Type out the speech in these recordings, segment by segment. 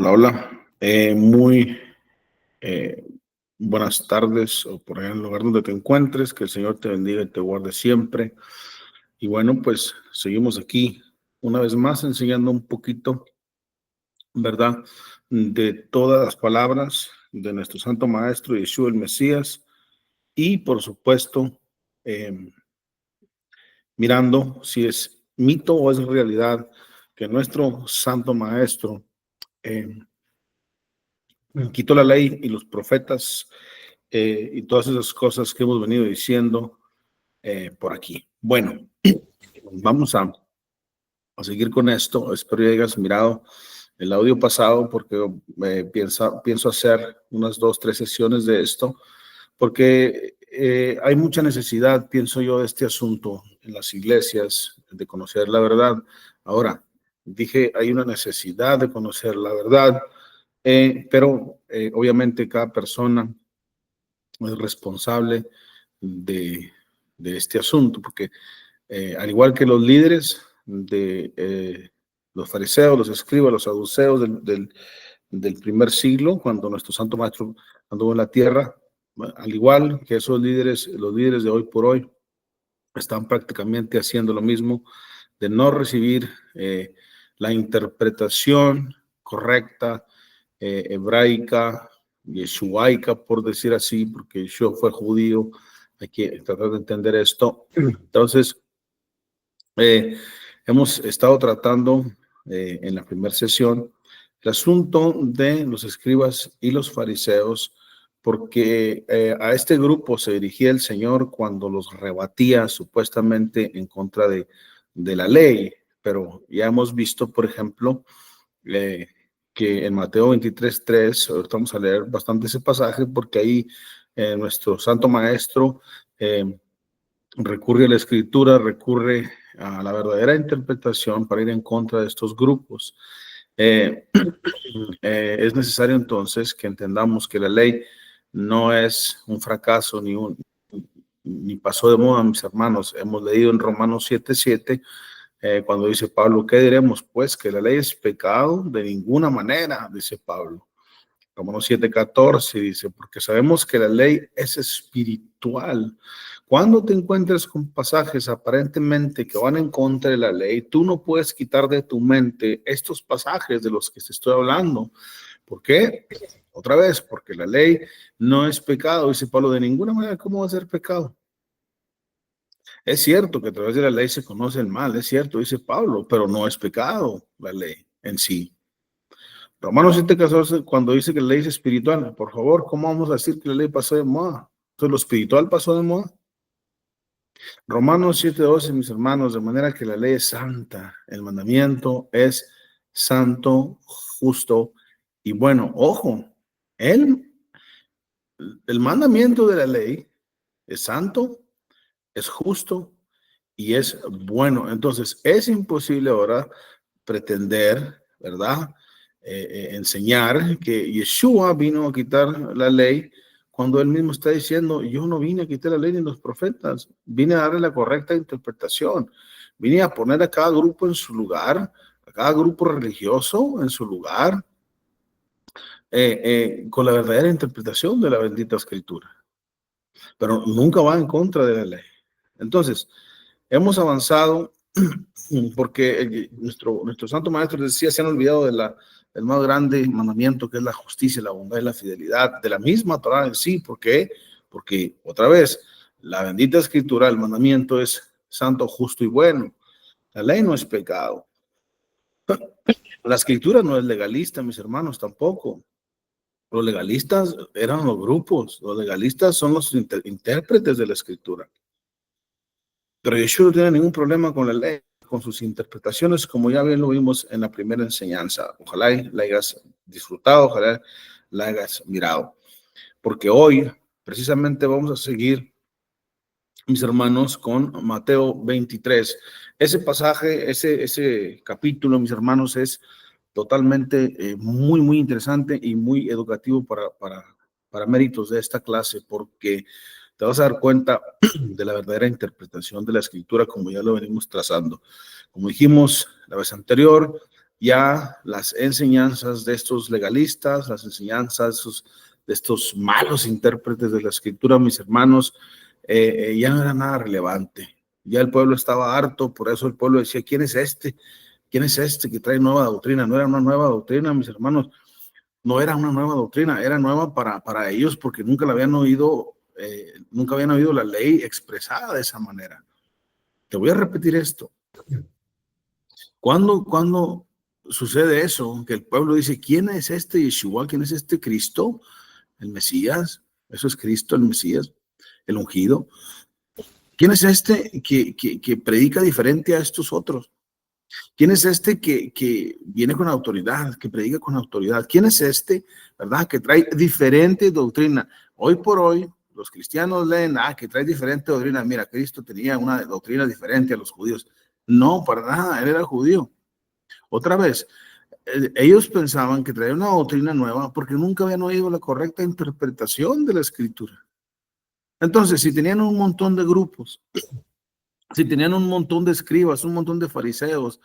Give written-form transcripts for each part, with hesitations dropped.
Hola, hola. Muy eh, buenas tardes o por allá en el lugar donde te encuentres. Que el Señor te bendiga y te guarde siempre. Y bueno, pues seguimos aquí una vez más enseñando un poquito, ¿verdad? De todas las palabras de nuestro Santo Maestro Yeshua el Mesías y por supuesto eh, mirando si es mito o es realidad que nuestro Santo Maestro eh, quitó la ley y los profetas y todas esas cosas que hemos venido diciendo por aquí. Bueno, vamos a seguir con esto. Espero que hayas mirado el audio pasado porque pienso hacer unas 2, 3 sesiones de esto porque hay mucha necesidad, pienso yo, de este asunto en las iglesias, de conocer la verdad. Ahora, dije, hay una necesidad de conocer la verdad, pero obviamente cada persona es responsable de, de este asunto, porque al igual que los líderes de los fariseos, los escribas, los saduceos del primer siglo, cuando nuestro Santo Maestro anduvo en la tierra, al igual que esos líderes, los líderes de hoy por hoy, están prácticamente haciendo lo mismo, de no recibir la interpretación correcta, hebraica, yeshuaica, por decir así, porque Yeshua fue judío. Hay que tratar de entender esto. Entonces, hemos estado tratando en la primera sesión el asunto de los escribas y los fariseos, porque a este grupo se dirigía el Señor cuando los rebatía supuestamente en contra de la ley. Pero ya hemos visto, por ejemplo, eh, que en Mateo 23:3, ahorita vamos a leer bastante ese pasaje, porque ahí nuestro Santo Maestro recurre a la Escritura, recurre a la verdadera interpretación para ir en contra de estos grupos. Es necesario entonces que entendamos que la ley no es un fracaso ni pasó de moda, mis hermanos. Hemos leído en Romanos 7:7, cuando dice Pablo, ¿qué diremos? Pues que la ley es pecado, de ninguna manera, dice Pablo. Romanos 7:14 dice, porque sabemos que la ley es espiritual. Cuando te encuentres con pasajes aparentemente que van en contra de la ley, tú no puedes quitar de tu mente estos pasajes de los que te estoy hablando. ¿Por qué? Otra vez, porque la ley no es pecado, dice Pablo, de ninguna manera. ¿Cómo va a ser pecado? Es cierto que a través de la ley se conoce el mal, es cierto, dice Pablo, pero no es pecado la ley en sí. Romanos 7:14, cuando dice que la ley es espiritual, por favor, ¿cómo vamos a decir que la ley pasó de moda? Entonces, ¿lo espiritual pasó de moda? Romanos 7:12, mis hermanos, de manera que la ley es santa, el mandamiento es santo, justo y bueno. Ojo, el, el mandamiento de la ley es santo, es justo y es bueno. Entonces, es imposible ahora pretender, ¿verdad? Enseñar que Yeshua vino a quitar la ley cuando él mismo está diciendo, yo no vine a quitar la ley ni los profetas, vine a darle la correcta interpretación, vine a poner a cada grupo en su lugar, a cada grupo religioso en su lugar, con la verdadera interpretación de la bendita escritura, pero nunca va en contra de la ley. Entonces, hemos avanzado porque nuestro Santo Maestro decía, se han olvidado del más grande mandamiento, que es la justicia, la bondad y la fidelidad, de la misma Torah en sí. ¿Por qué? Porque, otra vez, la bendita escritura, el mandamiento es santo, justo y bueno. La ley no es pecado. La escritura no es legalista, mis hermanos, tampoco. Los legalistas eran los grupos, los legalistas son los intérpretes de la escritura. Pero Yeshua no tiene ningún problema con la ley, con sus interpretaciones, como ya bien lo vimos en la primera enseñanza. Ojalá la hayas disfrutado, ojalá la hayas mirado. Porque hoy, precisamente, vamos a seguir, mis hermanos, con Mateo 23. Ese pasaje, ese capítulo, mis hermanos, es totalmente muy, muy interesante y muy educativo para méritos de esta clase, porque te vas a dar cuenta de la verdadera interpretación de la escritura, como ya lo venimos trazando. Como dijimos la vez anterior, ya las enseñanzas de estos legalistas, las enseñanzas de estos malos intérpretes de la escritura, mis hermanos, ya no era nada relevante. Ya el pueblo estaba harto, por eso el pueblo decía, ¿quién es este? ¿Quién es este que trae nueva doctrina? No era una nueva doctrina, mis hermanos, no era una nueva doctrina, era nueva para ellos porque nunca la habían oído, nunca habían oído la ley expresada de esa manera. Te voy a repetir esto. ¿Cuándo sucede eso? Que el pueblo dice, ¿quién es este Yeshua? ¿Quién es este Cristo? El Mesías. Eso es Cristo, el Mesías, el ungido. ¿Quién es este que predica diferente a estos otros? ¿Quién es este que viene con autoridad, que predica con autoridad? ¿Quién es este, verdad, que trae diferente doctrina? Hoy por hoy, los cristianos leen, que trae diferente doctrina. Mira, Cristo tenía una doctrina diferente a los judíos. No, para nada, él era judío. Otra vez, ellos pensaban que traía una doctrina nueva porque nunca habían oído la correcta interpretación de la escritura. Entonces, si tenían un montón de grupos, si tenían un montón de escribas, un montón de fariseos,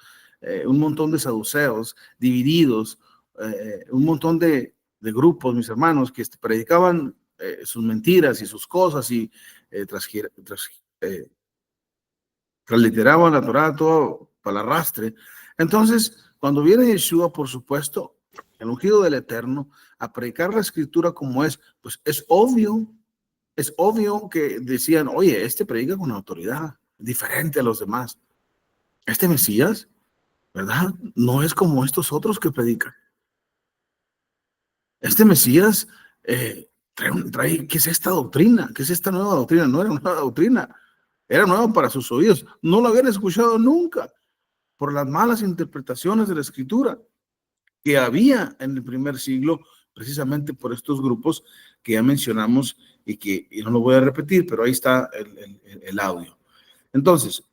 un montón de saduceos divididos, un montón de grupos, mis hermanos, que predicaban sus mentiras y sus cosas y transliteraban la Torah todo para el arrastre. Entonces, cuando viene Yeshua, por supuesto, el ungido del Eterno, a predicar la escritura como es, pues es obvio que decían, oye, este predica con autoridad, diferente a los demás. Este Mesías, ¿verdad? No es como estos otros que predican. Este Mesías trae, ¿qué es esta doctrina? ¿Qué es esta nueva doctrina? No era una nueva doctrina, era nueva para sus oídos. No lo habían escuchado nunca por las malas interpretaciones de la escritura que había en el primer siglo, precisamente por estos grupos que ya mencionamos y no lo voy a repetir, pero ahí está el audio. Entonces,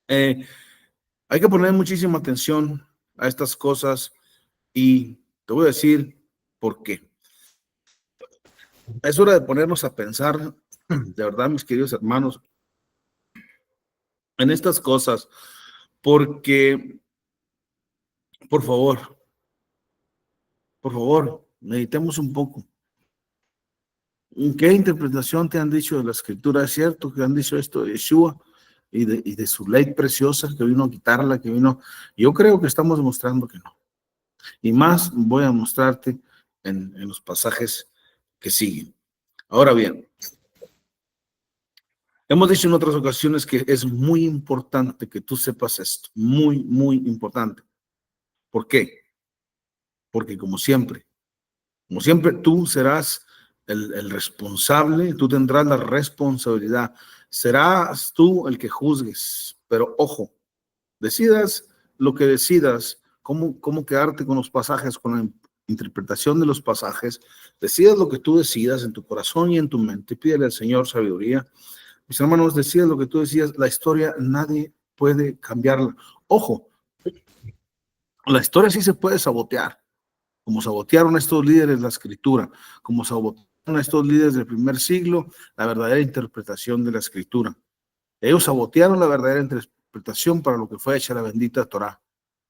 hay que poner muchísima atención a estas cosas y te voy a decir por qué. Es hora de ponernos a pensar, de verdad, mis queridos hermanos, en estas cosas, porque, por favor, meditemos un poco. ¿Qué interpretación te han dicho de la escritura? ¿Es cierto que han dicho esto de Yeshua y de su ley preciosa que vino a quitarla, que vino? Yo creo que estamos demostrando que no. Y más voy a mostrarte en los pasajes que siguen. Ahora bien, hemos dicho en otras ocasiones que es muy importante que tú sepas esto. Muy, muy importante. ¿Por qué? Porque como siempre, tú serás el responsable, tú tendrás la responsabilidad, serás tú el que juzgues, pero ojo, decidas lo que decidas, cómo quedarte con los pasajes, con la interpretación de los pasajes, decidas lo que tú decidas en tu corazón y en tu mente, pídele al Señor sabiduría. Mis hermanos, decidas lo que tú decías, la historia nadie puede cambiarla. Ojo, la historia sí se puede sabotear, como sabotearon estos líderes la escritura, como sabotearon estos líderes del primer siglo la verdadera interpretación de la escritura. Ellos sabotearon la verdadera interpretación para lo que fue hecha la bendita Torah.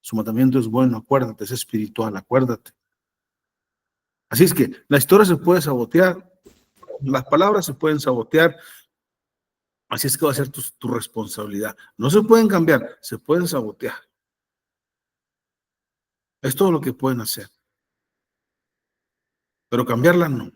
Su mandamiento es bueno, acuérdate, es espiritual, acuérdate. Así es que la historia se puede sabotear, las palabras se pueden sabotear, así es que va a ser tu responsabilidad. No se pueden cambiar, se pueden sabotear. Es todo lo que pueden hacer. Pero cambiarla no.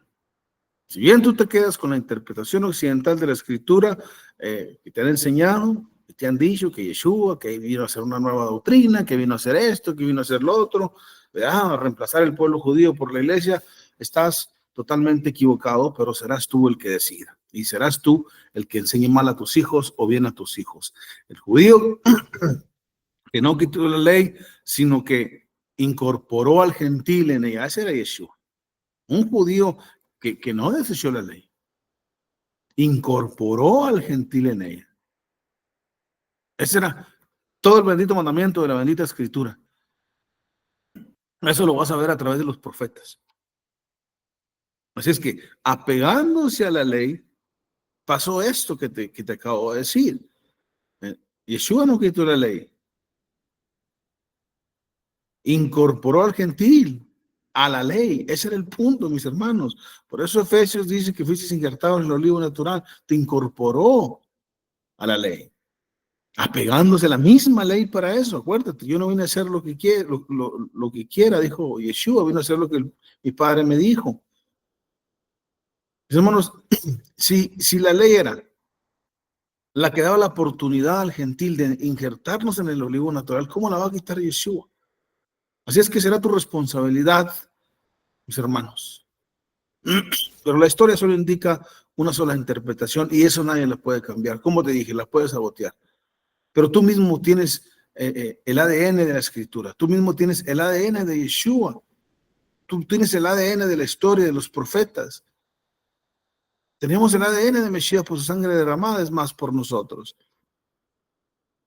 Si bien tú te quedas con la interpretación occidental de la escritura que te han enseñado, que te han dicho que Yeshua, que vino a hacer una nueva doctrina, que vino a hacer esto, que vino a hacer lo otro, a reemplazar el pueblo judío por la iglesia, estás totalmente equivocado, pero serás tú el que decida. Y serás tú el que enseñe mal a tus hijos o bien a tus hijos. El judío que no quitó la ley, sino que incorporó al gentil en ella. Ese era Yeshua. Un judío que no desechó la ley, incorporó al gentil en ella. Ese era todo el bendito mandamiento de la bendita escritura. Eso lo vas a ver a través de los profetas. Así es que, apegándose a la ley, pasó esto que te acabo de decir. Yeshua no quitó la ley. incorporó al gentil a la ley. Ese era el punto, mis hermanos. Por eso Efesios dice que fuiste injertado en el olivo natural, te incorporó a la ley, apegándose a la misma ley para eso. Acuérdate, yo no vine a hacer lo que quiera, lo que quiera, dijo Yeshua, vine a hacer lo que mi padre me dijo. Mis hermanos, si la ley era la que daba la oportunidad al gentil de injertarnos en el olivo natural, ¿cómo la va a quitar Yeshua? Así es que será tu responsabilidad, mis hermanos. Pero la historia solo indica una sola interpretación y eso nadie la puede cambiar. Como te dije, la puedes sabotear. Pero tú mismo tienes el ADN de la escritura. Tú mismo tienes el ADN de Yeshua. Tú tienes el ADN de la historia de los profetas. Tenemos el ADN de Mesías por su sangre derramada, es más por nosotros.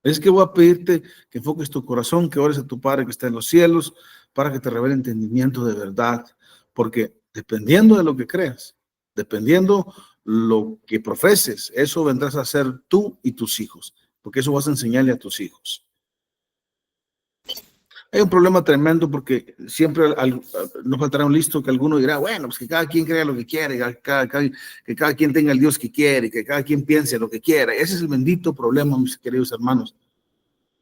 Es que voy a pedirte que enfoques tu corazón, que ores a tu Padre que está en los cielos, para que te revele entendimiento de verdad, porque dependiendo de lo que creas, dependiendo lo que profeses, eso vendrás a hacer tú y tus hijos, porque eso vas a enseñarle a tus hijos. Hay un problema tremendo porque siempre no faltará un listo que alguno dirá, bueno, pues que cada quien crea lo que quiere, que cada quien tenga el Dios que quiere, que cada quien piense lo que quiera. Ese es el bendito problema, mis queridos hermanos.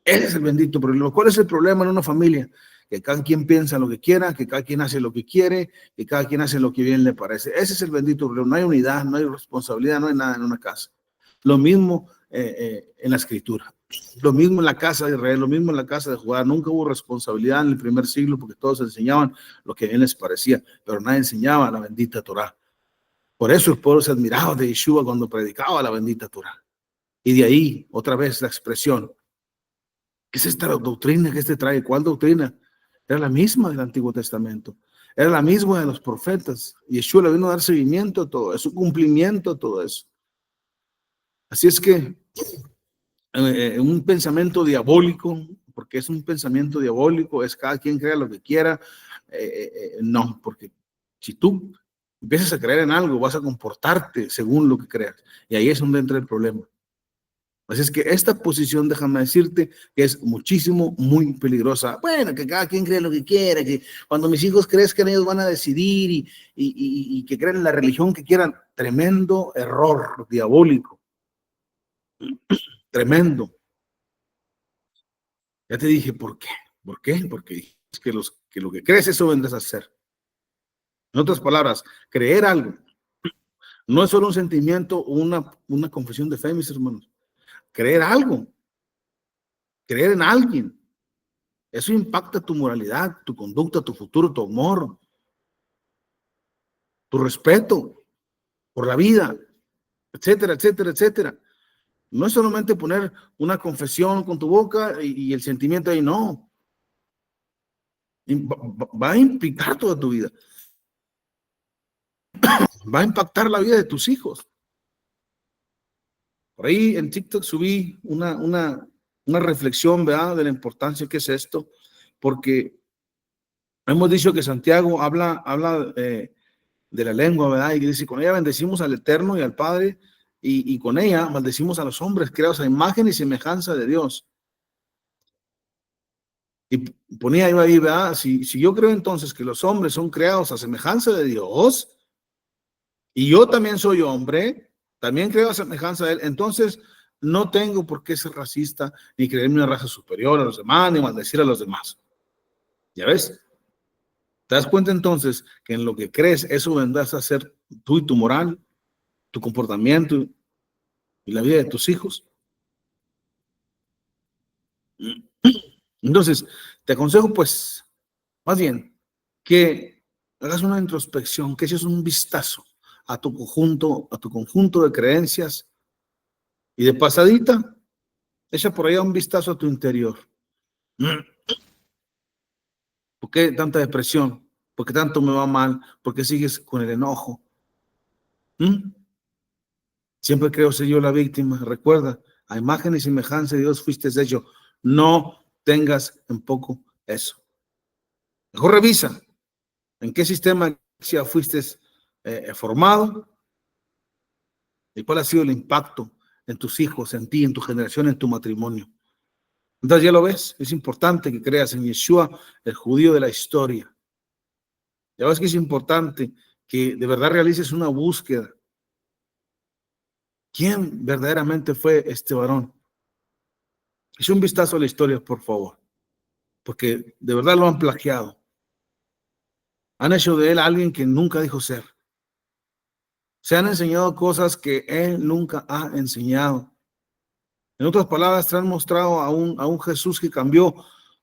Ese es el bendito problema. ¿Cuál es el problema en una familia? Que cada quien piensa lo que quiera, que cada quien hace lo que quiere, que cada quien hace lo que bien le parece. Ese es el bendito problema. No hay unidad, no hay responsabilidad, no hay nada en una casa. Lo mismo en la escritura. Lo mismo en la casa de Israel, lo mismo en la casa de Judá. Nunca hubo responsabilidad en el primer siglo porque todos enseñaban lo que bien les parecía, pero nadie enseñaba la bendita Torah. Por eso el pueblo se admiraba de Yeshua cuando predicaba la bendita Torah. Y de ahí, otra vez, la expresión. ¿Qué es esta doctrina que este trae? ¿Cuál doctrina? Era la misma del Antiguo Testamento. Era la misma de los profetas. Y Yeshua le vino a dar seguimiento a todo eso, cumplimiento a todo eso. Así es que un pensamiento diabólico, porque es un pensamiento diabólico, es cada quien crea lo que quiera. No, porque si tú empiezas a creer en algo, vas a comportarte según lo que creas. Y ahí es donde entra el problema. Así es que esta posición, déjame decirte, que es muchísimo, muy peligrosa. Bueno, que cada quien cree lo que quiera, que cuando mis hijos crezcan ellos van a decidir y que crean en la religión que quieran. Tremendo error diabólico. Tremendo. Ya te dije por qué. ¿Por qué? Porque es que lo que crees, eso vendrás a hacer. En otras palabras, creer algo no es solo un sentimiento o una confesión de fe, mis hermanos. Creer algo, creer en alguien, eso impacta tu moralidad, tu conducta, tu futuro, tu amor, tu respeto por la vida, etcétera, etcétera, etcétera. No es solamente poner una confesión con tu boca y el sentimiento ahí, no. Va a implicar toda tu vida. Va a impactar la vida de tus hijos. Por ahí en TikTok subí una reflexión, ¿verdad?, de la importancia que es esto, porque hemos dicho que Santiago habla de la lengua, ¿verdad? Y dice, con ella bendecimos al Eterno y al Padre, y con ella maldecimos a los hombres creados a imagen y semejanza de Dios. Y ponía ahí, ¿verdad? Si yo creo entonces que los hombres son creados a semejanza de Dios, y yo también soy hombre, también creo a semejanza de Él, entonces no tengo por qué ser racista, ni creerme una raza superior a los demás, ni maldecir a los demás. ¿Ya ves? ¿Te das cuenta entonces que en lo que crees, eso vendrás a ser tú y tu moral, tu comportamiento y la vida de tus hijos? Entonces, te aconsejo, pues, más bien, que hagas una introspección, que eches un vistazo a tu conjunto de creencias y de pasadita, echa por allá un vistazo a tu interior. ¿Por qué tanta depresión? ¿Por qué tanto me va mal? ¿Por qué sigues con el enojo? Siempre creo ser yo la víctima. Recuerda, a imagen y semejanza de Dios fuiste hecho. No tengas en poco eso. Mejor revisa en qué sistema fuiste formado y cuál ha sido el impacto en tus hijos, en ti, en tu generación, en tu matrimonio. Entonces ya lo ves, es importante que creas en Yeshua, el judío de la historia. Ya ves que es importante que de verdad realices una búsqueda. ¿Quién verdaderamente fue este varón? Eche un vistazo a la historia, por favor, porque de verdad lo han plagiado. Han hecho de él alguien que nunca dijo ser. Se han enseñado cosas que él nunca ha enseñado. En otras palabras, te han mostrado a un Jesús que cambió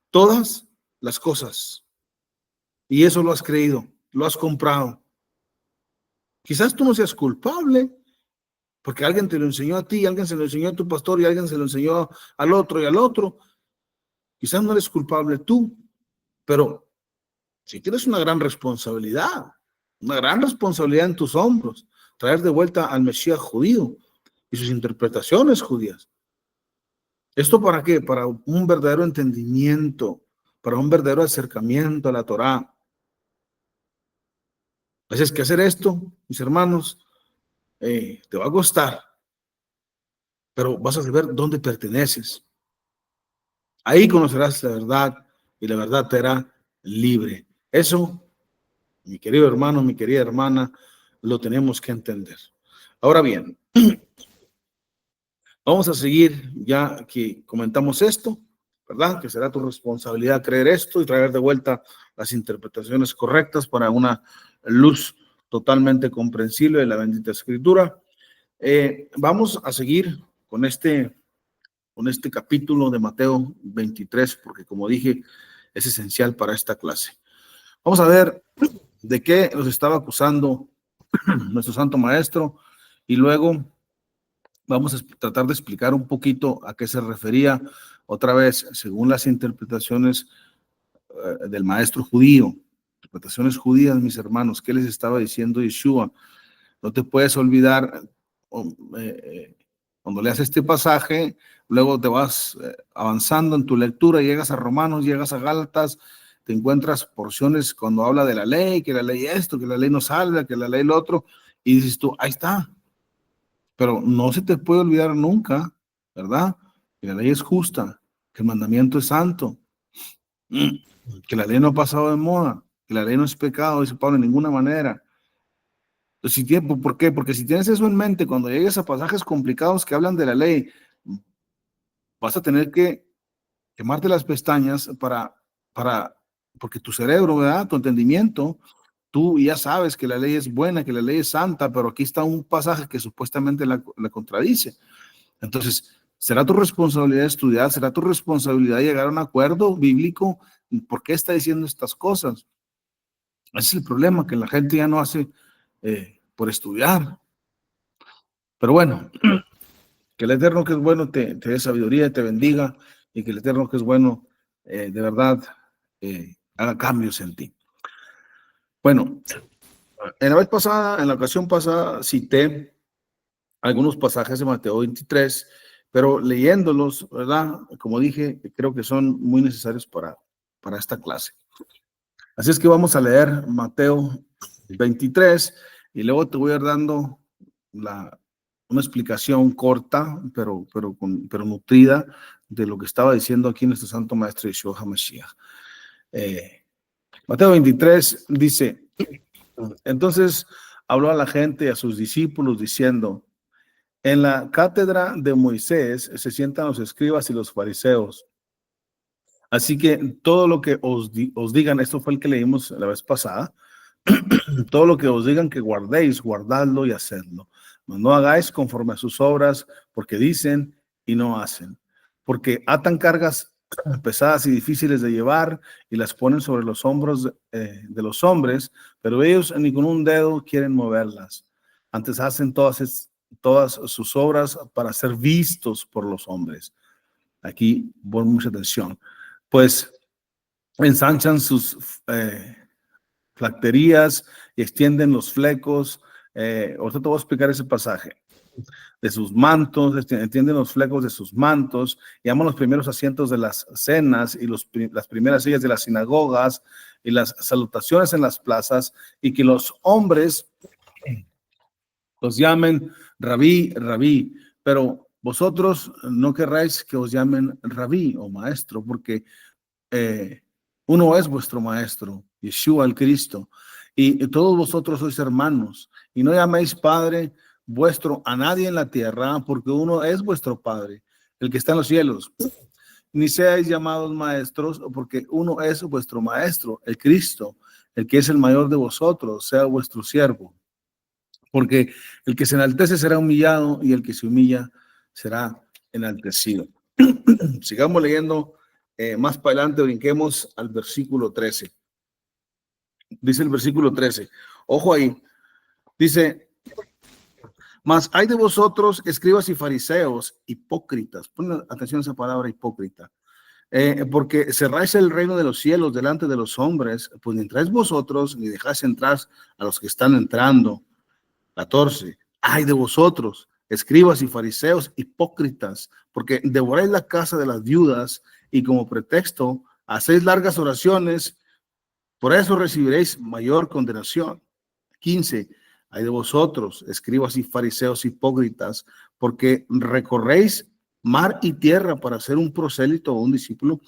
todas las cosas. Y eso lo has creído, lo has comprado. Quizás tú no seas culpable, porque alguien te lo enseñó a ti, alguien se lo enseñó a tu pastor y alguien se lo enseñó al otro y al otro. Quizás no eres culpable tú, pero si tienes una gran responsabilidad en tus hombros, traer de vuelta al Mesías judío y sus interpretaciones judías. ¿Esto para qué? Para un verdadero entendimiento, para un verdadero acercamiento a la Torá. Así es que hacer esto, mis hermanos, te va a costar, pero vas a saber dónde perteneces. Ahí conocerás la verdad y la verdad te hará libre. Eso, mi querido hermano, mi querida hermana, lo tenemos que entender. Ahora bien, vamos a seguir ya que comentamos esto, ¿verdad? Que será tu responsabilidad creer esto y traer de vuelta las interpretaciones correctas para una luz totalmente comprensible de la bendita escritura. Vamos a seguir con este capítulo de Mateo 23, porque como dije, es esencial para esta clase. Vamos a ver de qué nos estaba acusando nuestro Santo Maestro y luego vamos a tratar de explicar un poquito a qué se refería otra vez, según las interpretaciones del maestro judío, interpretaciones judías, mis hermanos, ¿qué les estaba diciendo Yeshua? No te puedes olvidar, cuando leas este pasaje, luego te vas avanzando en tu lectura, llegas a Romanos, llegas a Gálatas, te encuentras porciones cuando habla de la ley, que la ley esto, que la ley no salva, que la ley lo otro, y dices tú, ahí está. Pero no se te puede olvidar nunca, ¿verdad? Que la ley es justa, que el mandamiento es santo, que la ley no ha pasado de moda, que la ley no es pecado, dice Pablo, en ninguna manera. Entonces, ¿por qué? Porque si tienes eso en mente, cuando llegues a pasajes complicados que hablan de la ley, vas a tener que quemarte las pestañas porque tu cerebro, ¿verdad? Tu entendimiento, tú ya sabes que la ley es buena, que la ley es santa, pero aquí está un pasaje que supuestamente la contradice. Entonces, será tu responsabilidad estudiar, será tu responsabilidad llegar a un acuerdo bíblico. ¿Por qué está diciendo estas cosas? Ese es el problema, que la gente ya no hace por estudiar. Pero bueno, que el Eterno que es bueno te dé sabiduría, te bendiga, y que el Eterno que es bueno, de verdad, haga cambios en ti. Bueno, en la ocasión pasada, cité algunos pasajes de Mateo 23, pero leyéndolos, ¿verdad? Como dije, creo que son muy necesarios para esta clase. Así es que vamos a leer Mateo 23 y luego te voy a ir dando una explicación corta, pero nutrida de lo que estaba diciendo aquí nuestro Santo Maestro Yeshua HaMashiach. Mateo 23 dice, entonces habló a la gente y a sus discípulos diciendo, en la cátedra de Moisés se sientan los escribas y los fariseos. Así que todo lo que os digan, esto fue el que leímos la vez pasada, todo lo que os digan que guardéis, guardadlo y hacedlo. No hagáis conforme a sus obras, porque dicen y no hacen. Porque atan cargas pesadas y difíciles de llevar y las ponen sobre los hombros de los hombres, pero ellos ni con un dedo quieren moverlas. Antes hacen todas sus obras para ser vistos por los hombres. Aquí pon mucha atención. Pues ensanchan sus flacterías y extienden los flecos. Ahorita te voy a explicar ese pasaje. De sus mantos, extienden los flecos de sus mantos, llaman los primeros asientos de las cenas y las primeras sillas de las sinagogas y las salutaciones en las plazas, y que los hombres los llamen rabí, rabí, pero vosotros no querráis que os llamen rabí o maestro, porque uno es vuestro maestro, Yeshua el Cristo, y todos vosotros sois hermanos, y no llaméis Padre vuestro a nadie en la tierra, porque uno es vuestro Padre, el que está en los cielos. Ni seáis llamados maestros, porque uno es vuestro maestro, el Cristo, el que es el mayor de vosotros, sea vuestro siervo. Porque el que se enaltece será humillado y el que se humilla será enaltecido. Sigamos leyendo más para adelante, brinquemos al versículo 13. Dice el versículo 13, ojo ahí, dice, mas hay de vosotros, escribas y fariseos, hipócritas. Ponle atención a esa palabra hipócrita. Porque cerráis el reino de los cielos delante de los hombres, pues ni entráis vosotros, ni dejáis entrar a los que están entrando. 14. Ay de vosotros, escribas y fariseos, hipócritas, porque devoráis la casa de las viudas y como pretexto hacéis largas oraciones, por eso recibiréis mayor condenación. 15. Ay de vosotros, escribas y fariseos, hipócritas, porque recorréis mar y tierra para ser un prosélito o un discípulo,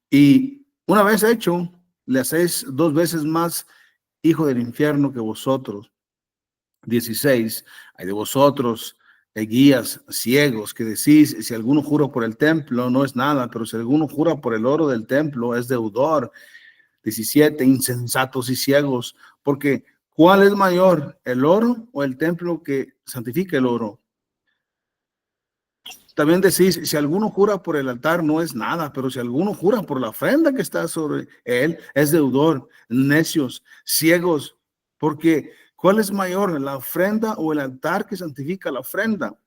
y una vez hecho, le hacéis 2 veces más hijo del infierno que vosotros. 16. Hay de vosotros, guías ciegos, que decís, si alguno jura por el templo, no es nada, pero si alguno jura por el oro del templo, es deudor. 17. Insensatos y ciegos, porque ¿cuál es mayor, el oro o el templo que santifica el oro? También decís, si alguno jura por el altar, no es nada, pero si alguno jura por la ofrenda que está sobre él, es deudor. Necios, ciegos, porque ¿cuál es mayor, la ofrenda o el altar que santifica la ofrenda?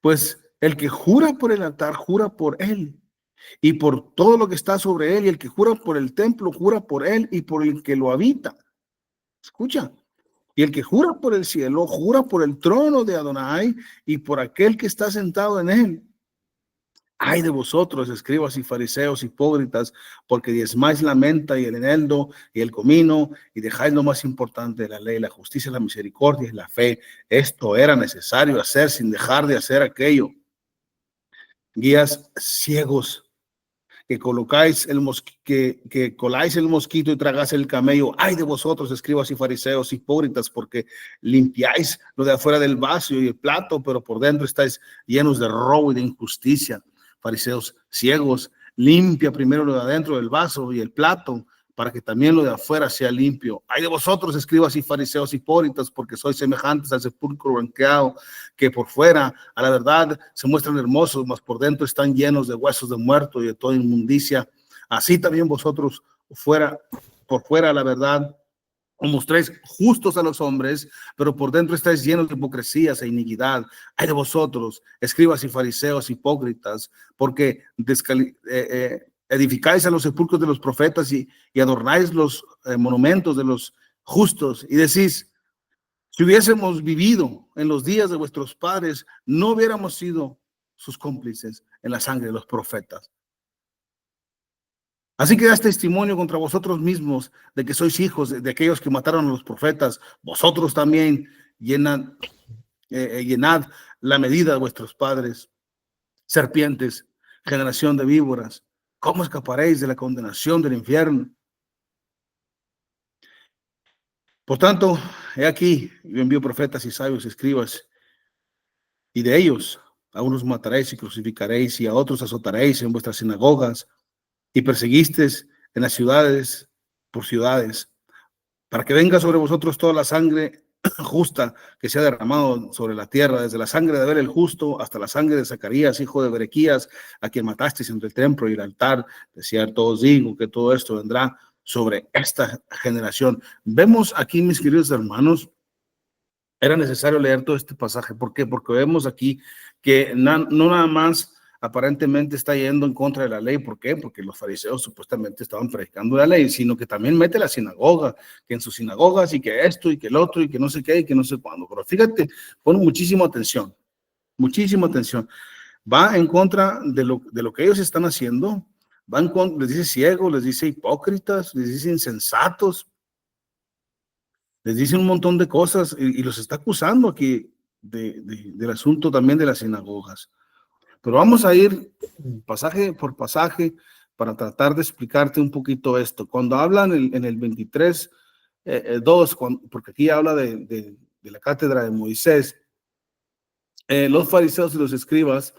Pues el que jura por el altar, jura por él y por todo lo que está sobre él, y el que jura por el templo, jura por él y por el que lo habita. Escucha. Y el que jura por el cielo, jura por el trono de Adonai y por aquel que está sentado en él. Ay de vosotros, escribas y fariseos hipócritas, porque diezmáis la menta y el eneldo y el comino, y dejáis lo más importante de la ley, la justicia, la misericordia y la fe. Esto era necesario hacer sin dejar de hacer aquello. Guías ciegos, que colocáis que coláis el mosquito y tragáis el camello. Ay de vosotros, escribas y fariseos hipócritas, porque limpiáis lo de afuera del vaso y el plato, pero por dentro estáis llenos de robo y de injusticia. Fariseos ciegos, limpia primero lo de adentro del vaso y el plato, para que también lo de afuera sea limpio. Ay de vosotros, escribas y fariseos hipócritas, porque sois semejantes al sepulcro blanqueado, que por fuera, a la verdad, se muestran hermosos, mas por dentro están llenos de huesos de muertos y de toda inmundicia. Así también vosotros por fuera, a la verdad, os mostréis justos a los hombres, pero por dentro estáis llenos de hipocresías e iniquidad. Ay de vosotros, escribas y fariseos hipócritas, porque edificáis a los sepulcros de los profetas y adornáis los monumentos de los justos, y decís, si hubiésemos vivido en los días de vuestros padres, no hubiéramos sido sus cómplices en la sangre de los profetas. Así que das testimonio contra vosotros mismos de que sois hijos de aquellos que mataron a los profetas. Vosotros también llenad la medida de vuestros padres. Serpientes, generación de víboras, ¿cómo escaparéis de la condenación del infierno? Por tanto, he aquí, yo envío profetas y sabios, escribas, y de ellos a unos mataréis y crucificaréis, y a otros azotaréis en vuestras sinagogas, y perseguisteis en las ciudades por ciudades, para que venga sobre vosotros toda la sangre justa que se ha derramado sobre la tierra, desde la sangre de Abel el justo hasta la sangre de Zacarías, hijo de Berequías, a quien matasteis entre el templo y el altar. De cierto os digo que todo esto vendrá sobre esta generación. Vemos aquí, mis queridos hermanos, era necesario leer todo este pasaje. ¿Por qué? Porque vemos aquí que no nada más aparentemente está yendo en contra de la ley. ¿Por qué? Porque los fariseos supuestamente estaban predicando la ley, sino que también mete la sinagoga, que en sus sinagogas y que esto y que el otro y que no sé qué y que no sé cuándo. Pero fíjate, pon muchísima atención, muchísima atención. Va en contra de lo que ellos están haciendo, les dice ciegos, les dice hipócritas, les dice insensatos, les dice un montón de cosas y los está acusando aquí. del asunto también de las sinagogas. Pero vamos a ir pasaje por pasaje para tratar de explicarte un poquito esto. Cuando hablan en el 23, 2, porque aquí habla de la cátedra de Moisés, los fariseos y los escribas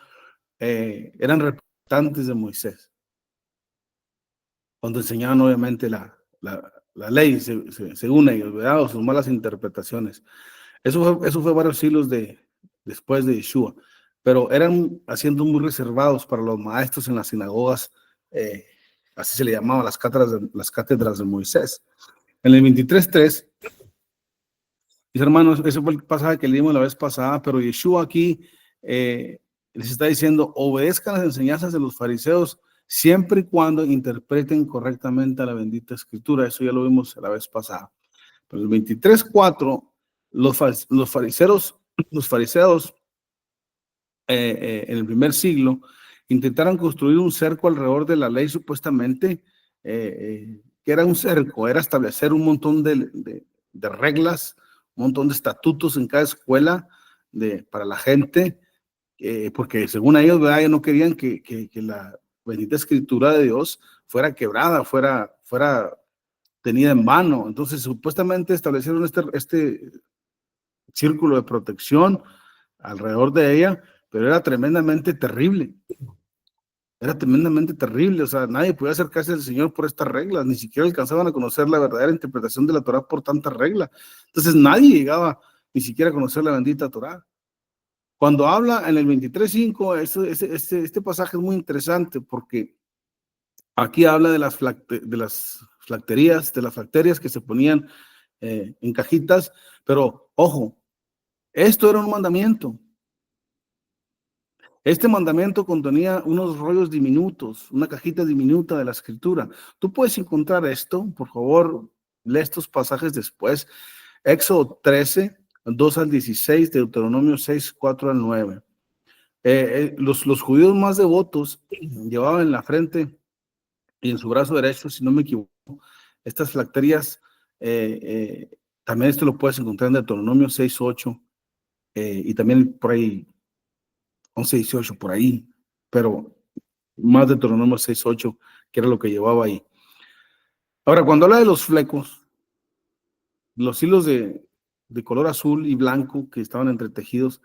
eran representantes de Moisés, cuando enseñaban obviamente la ley, según ellos, ¿verdad? O sus malas interpretaciones. Eso fue varios siglos después de Yeshua, pero eran haciendo muy reservados para los maestros en las sinagogas, así se le llamaba las cátedras de Moisés. En el 23:3, mis hermanos, ese fue el pasaje que leímos la vez pasada, pero Yeshua aquí les está diciendo: obedezcan las enseñanzas de los fariseos siempre y cuando interpreten correctamente a la bendita escritura. Eso ya lo vimos la vez pasada. Pero el 23:4, los fariseos en el primer siglo intentaron construir un cerco alrededor de la ley, supuestamente, que era un cerco, era establecer un montón de reglas, un montón de estatutos en cada escuela para la gente, porque según ellos, ¿verdad?, ellos no querían que la bendita escritura de Dios fuera quebrada, fuera tenida en vano. Entonces, supuestamente establecieron este círculo de protección alrededor de ella, pero era tremendamente terrible. Era tremendamente terrible. O sea, nadie podía acercarse al Señor por estas reglas, ni siquiera alcanzaban a conocer la verdadera interpretación de la Torá por tantas reglas. Entonces, nadie llegaba ni siquiera a conocer la bendita Torá. Cuando habla en el 23:5, este pasaje es muy interesante porque aquí habla de las flacterías, que se ponían en cajitas, pero ojo, esto era un mandamiento. Este mandamiento contenía unos rollos diminutos, una cajita diminuta de la escritura. Tú puedes encontrar esto, por favor, lee estos pasajes después. Éxodo 13, 2 al 16, Deuteronomio 6, 4 al 9. Los judíos más devotos llevaban en la frente y en su brazo derecho, si no me equivoco, estas flacterías. También esto lo puedes encontrar en Deuteronomio 6, 8, y también por ahí 11, 18, por ahí, pero más de Deuteronomio 6, 8, que era lo que llevaba ahí. Ahora, cuando habla de los flecos, los hilos de color azul y blanco que estaban entretejidos,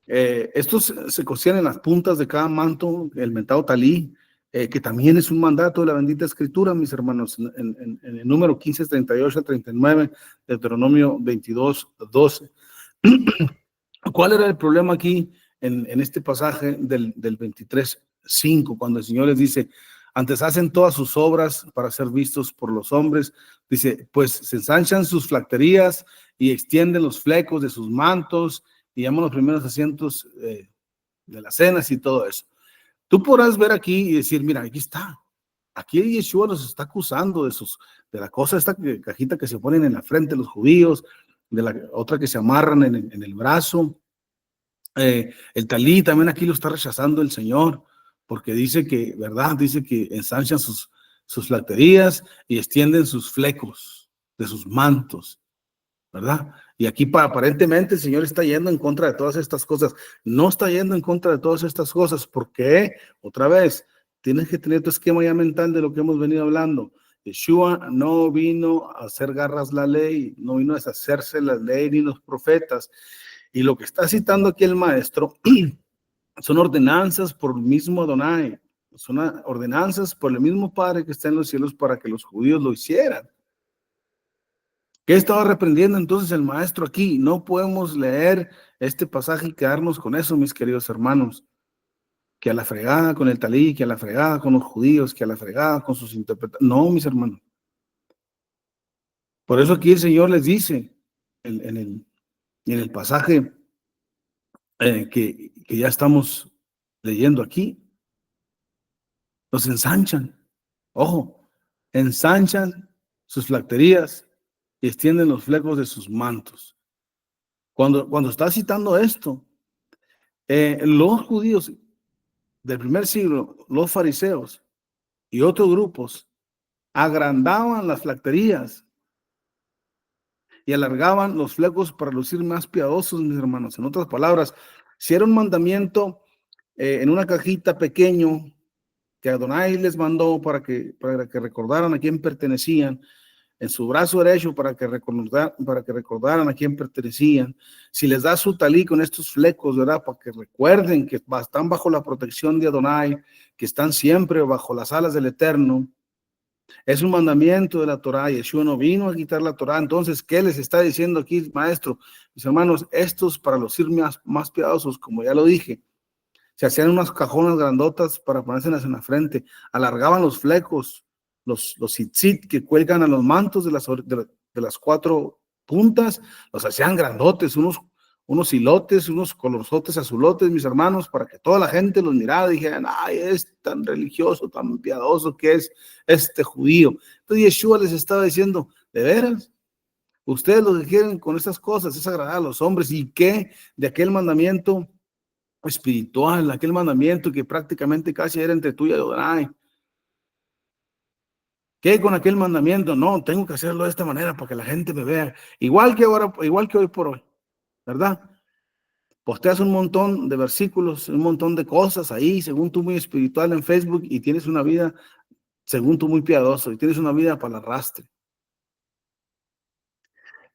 estos se cosían en las puntas de cada manto, el mentado talí, que también es un mandato de la bendita escritura, mis hermanos, en el número 15, 38 a 39, Deuteronomio 22, 12. ¿Cuál era el problema aquí en este pasaje del 23:5, cuando el Señor les dice: antes hacen todas sus obras para ser vistos por los hombres? Dice: pues se ensanchan sus flacterías y extienden los flecos de sus mantos y llaman los primeros asientos de las cenas y todo eso. Tú podrás ver aquí y decir: mira, aquí está. Aquí Yeshua nos está acusando de la cosa, esta cajita que se ponen en la frente los judíos, de la otra que se amarran en el brazo. El talí también aquí lo está rechazando el Señor, porque dice que, ¿verdad? Dice que ensanchan sus flacterías y extienden sus flecos de sus mantos, ¿verdad? Y aquí aparentemente el Señor está yendo en contra de todas estas cosas. No está yendo en contra de todas estas cosas, porque, otra vez, tienes que tener tu esquema ya mental de lo que hemos venido hablando. Yeshua no vino a hacer garras la ley, no vino a deshacerse la ley ni los profetas. Y lo que está citando aquí el maestro son ordenanzas por el mismo Adonai, son ordenanzas por el mismo Padre que está en los cielos para que los judíos lo hicieran. ¿Qué estaba reprendiendo entonces el maestro aquí? No podemos leer este pasaje y quedarnos con eso, mis queridos hermanos. Que a la fregada con el talí, que a la fregada con los judíos, que a la fregada con sus interpretaciones. No, mis hermanos. Por eso aquí el Señor les dice en el pasaje que ya estamos leyendo aquí, los ensanchan. Ojo, ensanchan sus flacterías y extienden los flecos de sus mantos. Cuando está citando esto, los judíos del primer siglo, los fariseos y otros grupos agrandaban las flacterías y alargaban los flecos para lucir más piadosos, mis hermanos. En otras palabras, si era un mandamiento en una cajita pequeño que Adonai les mandó para que recordaran a quién pertenecían, en su brazo derecho para que recordaran a quién pertenecían. Si les da su talí con estos flecos, ¿verdad? Para que recuerden que están bajo la protección de Adonai, que están siempre bajo las alas del Eterno. Es un mandamiento de la Torá. Yeshua no vino a quitar la Torá. Entonces, ¿qué les está diciendo aquí, maestro? Mis hermanos, estos para los más piadosos, como ya lo dije, se hacían unas cajonas grandotas para ponérselas en la frente, alargaban los flecos, los tzitzit que cuelgan a los mantos de las cuatro puntas, los hacían grandotes, unos hilotes, unos colorzotes azulotes, mis hermanos, para que toda la gente los mirara y dijeran, ay, es tan religioso, tan piadoso que es este judío. Entonces Yeshua les estaba diciendo, ¿de veras? Ustedes lo que quieren con estas cosas es agradar a los hombres. ¿Y qué de aquel mandamiento espiritual, aquel mandamiento que prácticamente casi era entre tú y Adonai? ¿Qué con aquel mandamiento? No, tengo que hacerlo de esta manera para que la gente me vea. Igual que ahora, igual que hoy por hoy, ¿verdad? Posteas un montón de versículos, un montón de cosas ahí, según tú muy espiritual en Facebook, y tienes una vida, según tú muy piadoso, y tienes una vida para el arrastre.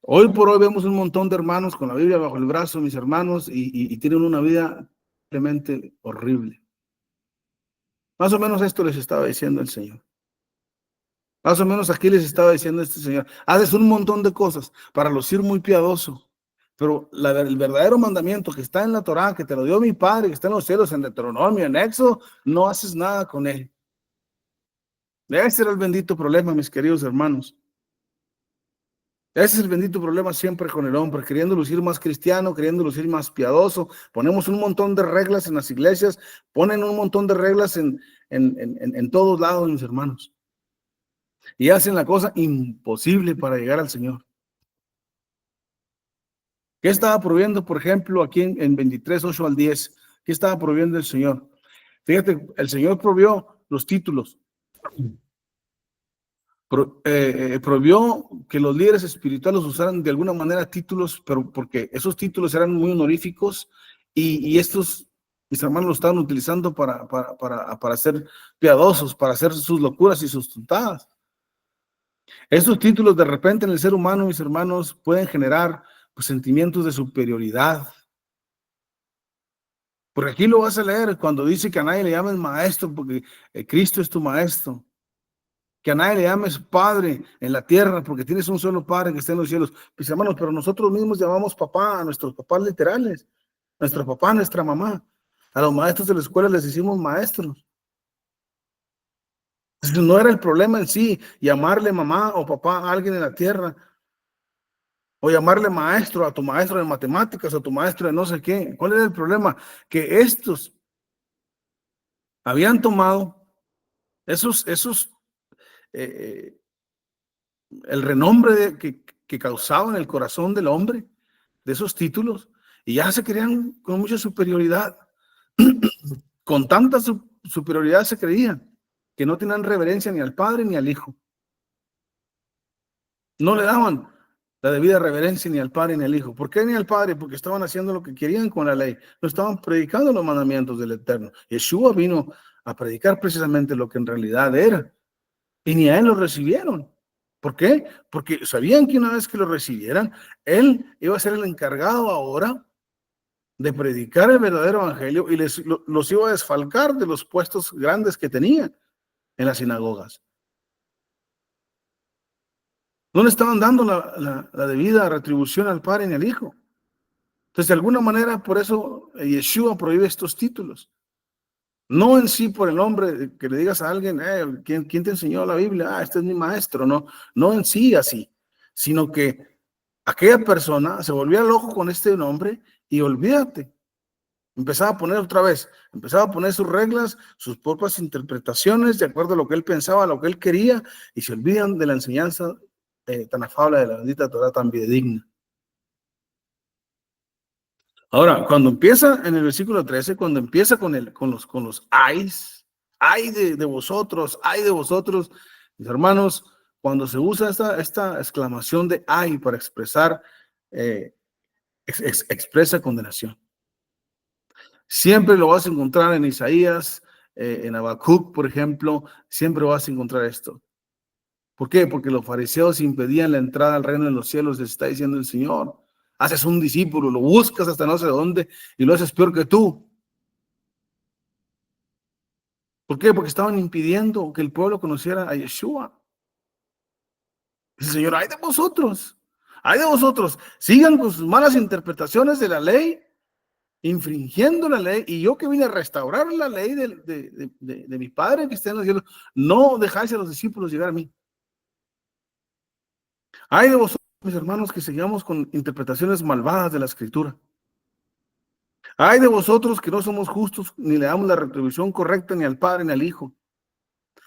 Hoy por hoy vemos un montón de hermanos con la Biblia bajo el brazo, mis hermanos, y tienen una vida simplemente horrible. Más o menos esto les estaba diciendo el Señor. Más o menos aquí les estaba diciendo este Señor. Haces un montón de cosas para lucir muy piadoso, pero el verdadero mandamiento que está en la Torá, que te lo dio mi Padre, que está en los cielos, en Deuteronomio, en Éxodo, no haces nada con él. Ese era el bendito problema, mis queridos hermanos. Ese es el bendito problema siempre con el hombre, queriendo lucir más cristiano, queriendo lucir más piadoso. Ponemos un montón de reglas en las iglesias, ponen un montón de reglas en todos lados, mis hermanos. Y hacen la cosa imposible para llegar al Señor. ¿Qué estaba prohibiendo, por ejemplo, aquí en 23, 8 al 10? ¿Qué estaba prohibiendo el Señor? Fíjate, el Señor prohibió los títulos. Prohibió que los líderes espirituales usaran de alguna manera títulos, pero porque esos títulos eran muy honoríficos y estos, mis hermanos, lo estaban utilizando para ser piadosos, para hacer sus locuras y sus tontadas. Estos títulos de repente en el ser humano, mis hermanos, pueden generar pues, sentimientos de superioridad. Porque aquí lo vas a leer cuando dice que a nadie le llames maestro porque Cristo es tu maestro. Que a nadie le llames padre en la tierra porque tienes un solo padre que está en los cielos. Mis hermanos, pero nosotros mismos llamamos papá a nuestros papás literales, nuestro papá, nuestra mamá. A los maestros de la escuela les decimos maestros. Entonces, no era el problema en sí llamarle mamá o papá a alguien en la tierra, o llamarle maestro a tu maestro de matemáticas, o a tu maestro de no sé qué. ¿Cuál era el problema? Que estos habían tomado el renombre que causaba en el corazón del hombre, de esos títulos, y ya se creían con mucha superioridad. Con tanta superioridad se creían que no tenían reverencia ni al Padre ni al Hijo. No le daban la debida reverencia ni al Padre ni al Hijo. ¿Por qué ni al Padre? Porque estaban haciendo lo que querían con la ley. No estaban predicando los mandamientos del Eterno. Yeshua vino a predicar precisamente lo que en realidad era. Y ni a él lo recibieron. ¿Por qué? Porque sabían que una vez que lo recibieran, él iba a ser el encargado ahora de predicar el verdadero evangelio y los iba a desfalcar de los puestos grandes que tenían en las sinagogas. No le estaban dando la debida retribución al Padre ni al Hijo. Entonces, de alguna manera, por eso Yeshua prohíbe estos títulos. No en sí por el nombre, que le digas a alguien, ¿quién te enseñó la Biblia? Este es mi maestro. No en sí así, sino que aquella persona se volvía loco con este nombre y olvídate. Empezaba a poner sus reglas, sus propias interpretaciones de acuerdo a lo que él pensaba, a lo que él quería, y se olvidan de la enseñanza tan afable de la bendita Torah, tan fidedigna. Ahora, cuando empieza en el versículo 13, cuando empieza con los ay de vosotros, mis hermanos, cuando se usa esta exclamación de ay para expresar, expresa condenación. Siempre lo vas a encontrar en Isaías, en Habacuc, por ejemplo, siempre vas a encontrar esto. ¿Por qué? Porque los fariseos impedían la entrada al reino de los cielos, les está diciendo el Señor. Haces un discípulo, lo buscas hasta no sé dónde y lo haces peor que tú. ¿Por qué? Porque estaban impidiendo que el pueblo conociera a Yeshua. Dice el Señor, ay de vosotros, sigan con sus malas interpretaciones de la ley, infringiendo la ley, y yo que vine a restaurar la ley de mi Padre que está en los cielos, no dejáis a los discípulos llegar a mí. Ay de vosotros, mis hermanos, que sigamos con interpretaciones malvadas de la Escritura. Ay de vosotros que no somos justos, ni le damos la retribución correcta ni al Padre ni al Hijo.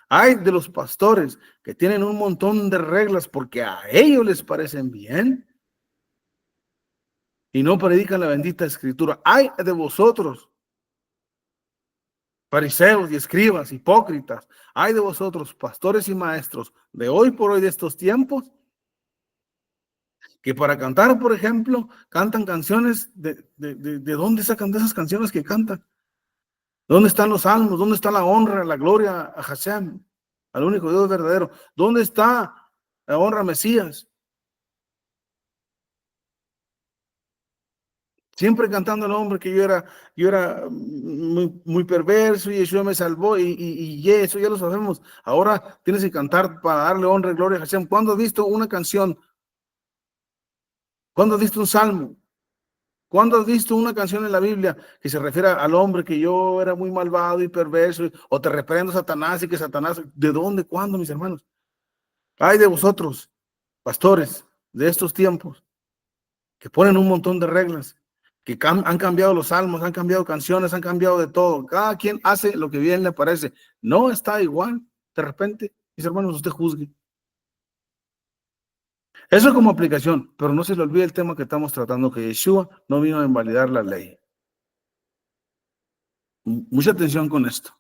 Ay de los pastores que tienen un montón de reglas porque a ellos les parecen bien y no predican la bendita Escritura. Ay de vosotros, fariseos y escribas, hipócritas. Ay de vosotros, pastores y maestros de hoy por hoy de estos tiempos, que para cantar, por ejemplo, cantan canciones ¿de dónde sacan de esas canciones que cantan? ¿Dónde están los salmos? ¿Dónde está la honra, la gloria a Hashem, al único Dios verdadero? ¿Dónde está la honra a Mesías? Siempre cantando al hombre que yo era muy perverso y Yeshua me salvó y eso ya lo sabemos. Ahora tienes que cantar para darle honra y gloria a Hashem. ¿Cuándo has visto una canción? ¿Cuándo has visto un salmo? ¿Cuándo has visto una canción en la Biblia que se refiere al hombre que yo era muy malvado y perverso? O te reprendo Satanás y que Satanás, ¿de dónde? ¿Cuándo, mis hermanos? Ay de vosotros, pastores de estos tiempos, que ponen un montón de reglas, que han cambiado los salmos, han cambiado canciones, han cambiado de todo. Cada quien hace lo que bien le parece. No está igual. De repente, mis hermanos, usted juzgue. Eso como aplicación, pero no se le olvide el tema que estamos tratando, que Yeshua no vino a invalidar la ley. Mucha atención con esto.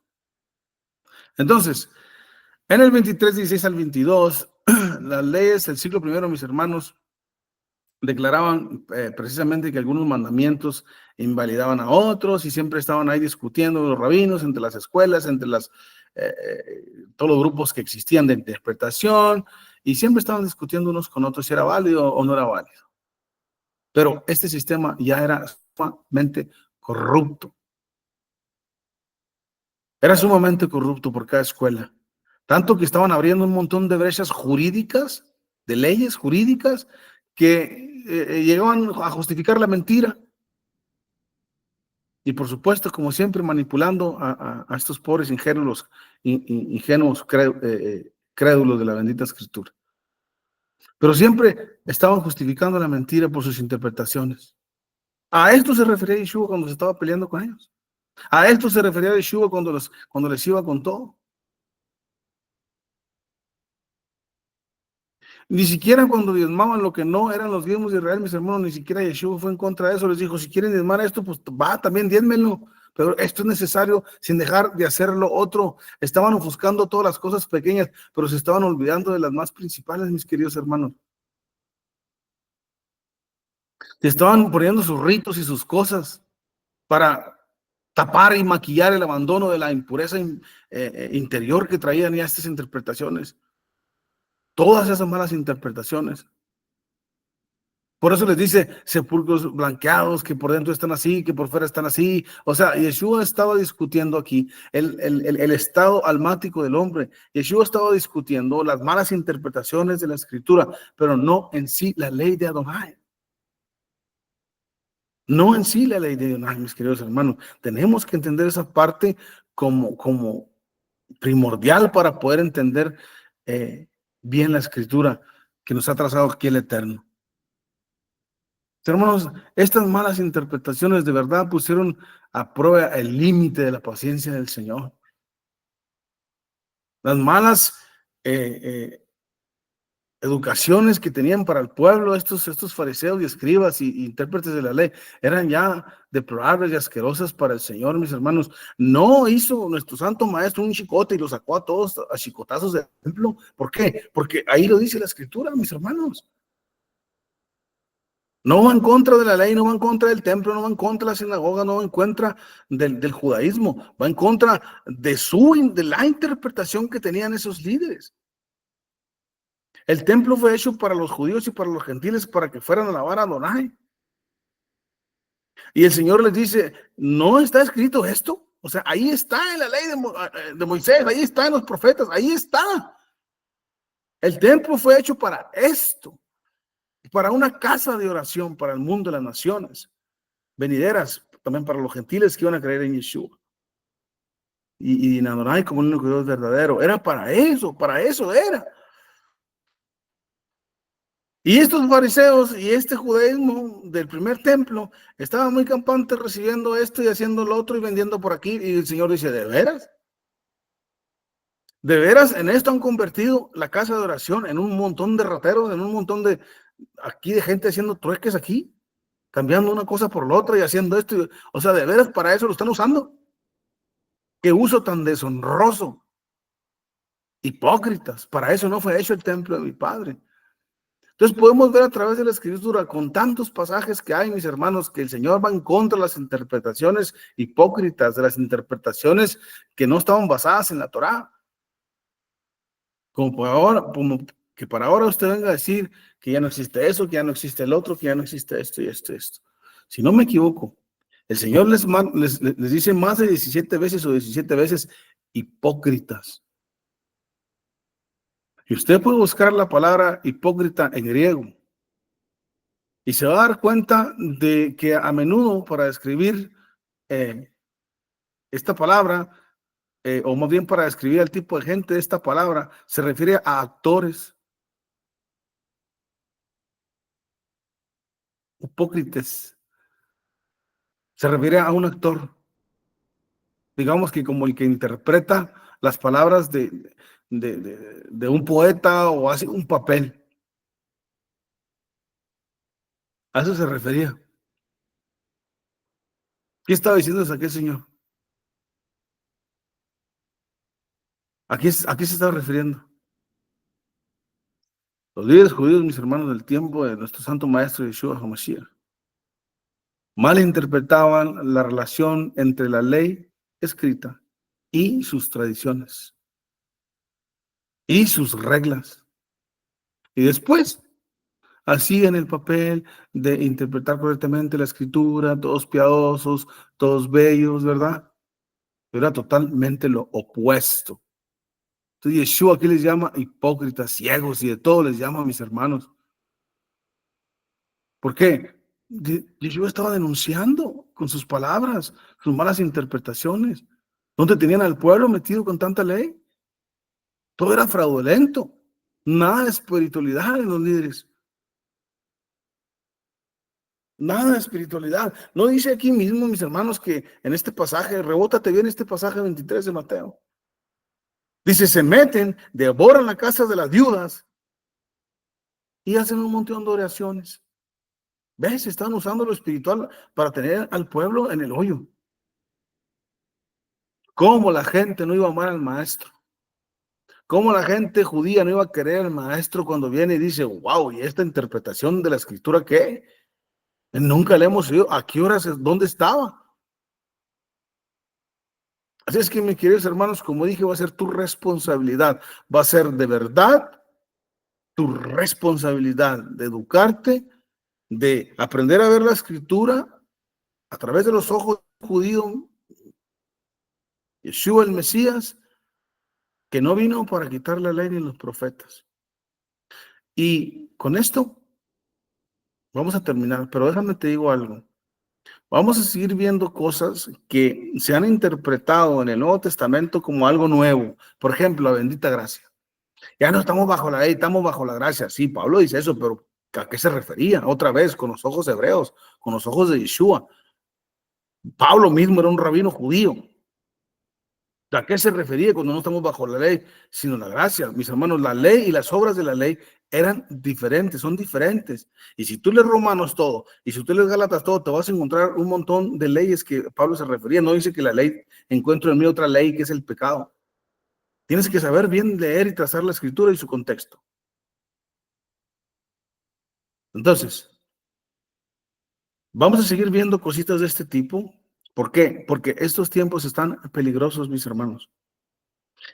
Entonces, en el 23, 16 al 22, las leyes del siglo primero, mis hermanos, declaraban precisamente que algunos mandamientos invalidaban a otros y siempre estaban ahí discutiendo los rabinos entre las escuelas, entre todos los grupos que existían de interpretación y siempre estaban discutiendo unos con otros si era válido o no era válido. Pero este sistema ya era sumamente corrupto. Era sumamente corrupto por cada escuela. Tanto que estaban abriendo un montón de brechas jurídicas, de leyes jurídicas, que llegaban a justificar la mentira. Y por supuesto, como siempre, manipulando a estos pobres ingenuos crédulos de la bendita Escritura. Pero siempre estaban justificando la mentira por sus interpretaciones. A esto se refería Yeshua cuando se estaba peleando con ellos. A esto se refería Yeshua cuando les iba con todo. Ni siquiera cuando diezmaban lo que no eran los diezmos de Israel, mis hermanos, ni siquiera Yeshua fue en contra de eso. Les dijo, si quieren diezmar esto, pues va, también diezmenlo. Pero esto es necesario sin dejar de hacerlo otro. Estaban ofuscando todas las cosas pequeñas, pero se estaban olvidando de las más principales, mis queridos hermanos. Estaban poniendo sus ritos y sus cosas para tapar y maquillar el abandono de la impureza interior que traían ya estas interpretaciones. Todas esas malas interpretaciones. Por eso les dice sepulcros blanqueados, que por dentro están así, que por fuera están así. O sea, Yeshua estaba discutiendo aquí el estado almático del hombre. Yeshua estaba discutiendo las malas interpretaciones de la Escritura, pero no en sí la ley de Adonai. No en sí la ley de Adonai, mis queridos hermanos. Tenemos que entender esa parte como primordial para poder entender bien la Escritura que nos ha trazado aquí el Eterno. Hermanos, estas malas interpretaciones de verdad pusieron a prueba el límite de la paciencia del Señor. Las malas educaciones que tenían para el pueblo, estos fariseos y escribas y intérpretes de la ley, eran ya deplorables y asquerosas para el Señor, mis hermanos. No hizo nuestro santo maestro un chicote y lo sacó a todos a chicotazos del templo. ¿Por qué? Porque ahí lo dice la escritura, mis hermanos. No va en contra de la ley, no va en contra del templo, no va en contra de la sinagoga, no va en contra del judaísmo, va en contra de la interpretación que tenían esos líderes. El templo fue hecho para los judíos y para los gentiles para que fueran a alabar a Adonai. Y el Señor les dice, ¿no está escrito esto? O sea, ahí está en la ley de Moisés, ahí está en los profetas, ahí está. El templo fue hecho para esto, para una casa de oración para el mundo de las naciones venideras, también para los gentiles que iban a creer en Yeshua. Y en Adonai como el único Dios verdadero. Era para eso era. Y estos fariseos y este judaísmo del primer templo estaban muy campantes recibiendo esto y haciendo lo otro y vendiendo por aquí. Y el Señor dice, ¿de veras? ¿De veras en esto han convertido la casa de oración en un montón de rateros, en un montón de aquí de gente haciendo trueques aquí? Cambiando una cosa por la otra y haciendo esto. O sea, ¿de veras para eso lo están usando? ¿Qué uso tan deshonroso? Hipócritas. Para eso no fue hecho el templo de mi Padre. Entonces podemos ver a través de la escritura con tantos pasajes que hay, mis hermanos, que el Señor va en contra de las interpretaciones hipócritas, de las interpretaciones que no estaban basadas en la Torá. Como que para ahora usted venga a decir que ya no existe eso, que ya no existe el otro, que ya no existe esto y esto y esto. Si no me equivoco, el Señor les dice más de 17 veces o 17 veces hipócritas. Y usted puede buscar la palabra hipócrita en griego y se va a dar cuenta de que a menudo para describir esta palabra, o más bien para describir el tipo de gente de esta palabra, se refiere a actores, hipócritas. Se refiere a un actor, digamos que como el que interpreta las palabras de un poeta o hace un papel. A eso se refería. ¿Qué estaba diciendo aquel señor? ¿A qué se estaba refiriendo? Los líderes judíos, mis hermanos, del tiempo de nuestro santo maestro Yeshua HaMashiach, mal interpretaban la relación entre la ley escrita y sus tradiciones y sus reglas. Y después hacían el papel de interpretar correctamente la escritura, todos piadosos, todos bellos, ¿verdad? Pero era totalmente lo opuesto. Entonces Yeshua aquí les llama hipócritas, ciegos y de todo les llama a mis hermanos. ¿Por qué? Yeshua estaba denunciando con sus palabras, sus malas interpretaciones. ¿Dónde tenían al pueblo metido con tanta ley? Todo era fraudulento. Nada de espiritualidad en los líderes. Nada de espiritualidad. No dice aquí mismo, mis hermanos, que en este pasaje, rebótate bien este pasaje 23 de Mateo. Dice, se meten, devoran la casa de las viudas y hacen un montón de oraciones. ¿Ves? Están usando lo espiritual para tener al pueblo en el hoyo. ¿Cómo la gente no iba a amar al maestro? ¿Cómo la gente judía no iba a querer al maestro cuando viene y dice, wow, ¿y esta interpretación de la escritura qué? Nunca le hemos oído. ¿A qué horas? ¿Dónde estaba? Así es que, mis queridos hermanos, como dije, va a ser tu responsabilidad. Va a ser de verdad tu responsabilidad de educarte, de aprender a ver la escritura a través de los ojos judíos, Yeshua el Mesías, que no vino para quitar la ley ni los profetas. Y con esto vamos a terminar, pero déjame te digo algo. Vamos a seguir viendo cosas que se han interpretado en el Nuevo Testamento como algo nuevo. Por ejemplo, la bendita gracia. Ya no estamos bajo la ley, estamos bajo la gracia. Sí, Pablo dice eso, pero ¿a qué se refería? Otra vez, con los ojos hebreos, con los ojos de Yeshua. Pablo mismo era un rabino judío. ¿A qué se refería cuando no estamos bajo la ley, sino la gracia? Mis hermanos, la ley y las obras de la ley eran diferentes, son diferentes. Y si tú lees Romanos todo, y si tú lees Gálatas todo, te vas a encontrar un montón de leyes que Pablo se refería. No dice que la ley, encuentro en mí otra ley que es el pecado. Tienes que saber bien leer y trazar la escritura y su contexto. Entonces, vamos a seguir viendo cositas de este tipo. ¿Por qué? Porque estos tiempos están peligrosos, mis hermanos.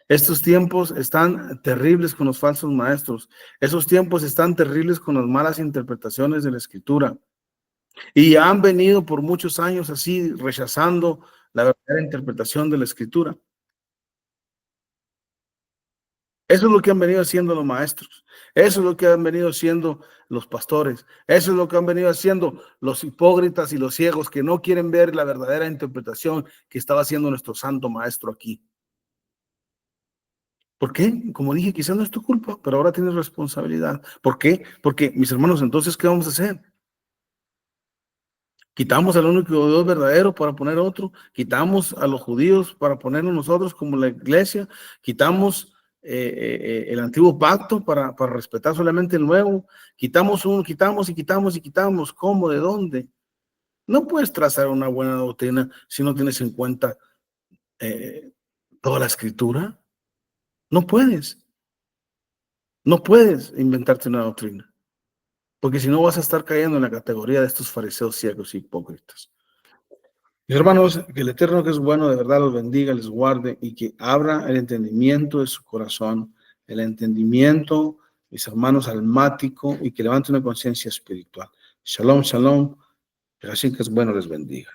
Estos tiempos están terribles con los falsos maestros. Esos tiempos están terribles con las malas interpretaciones de la escritura. Y han venido por muchos años así rechazando la verdadera interpretación de la escritura. Eso es lo que han venido haciendo los maestros. Eso es lo que han venido haciendo los pastores. Eso es lo que han venido haciendo los hipócritas y los ciegos que no quieren ver la verdadera interpretación que estaba haciendo nuestro santo maestro aquí. ¿Por qué? Como dije, quizás no es tu culpa, pero ahora tienes responsabilidad. ¿Por qué? Porque, mis hermanos, entonces, ¿qué vamos a hacer? Quitamos al único Dios verdadero para poner otro, quitamos a los judíos para ponernos nosotros como la iglesia, quitamos el antiguo pacto para respetar solamente el nuevo, quitamos uno, quitamos y quitamos y quitamos. ¿Cómo? ¿De dónde? No puedes trazar una buena doctrina si no tienes en cuenta eh, toda la escritura. No puedes, no puedes inventarte una doctrina, porque si no vas a estar cayendo en la categoría de estos fariseos ciegos y hipócritas. Mis hermanos, que el Eterno que es bueno de verdad los bendiga, les guarde y que abra el entendimiento de su corazón, el entendimiento, mis hermanos, almático y que levante una conciencia espiritual. Shalom, shalom, que así que es bueno les bendiga.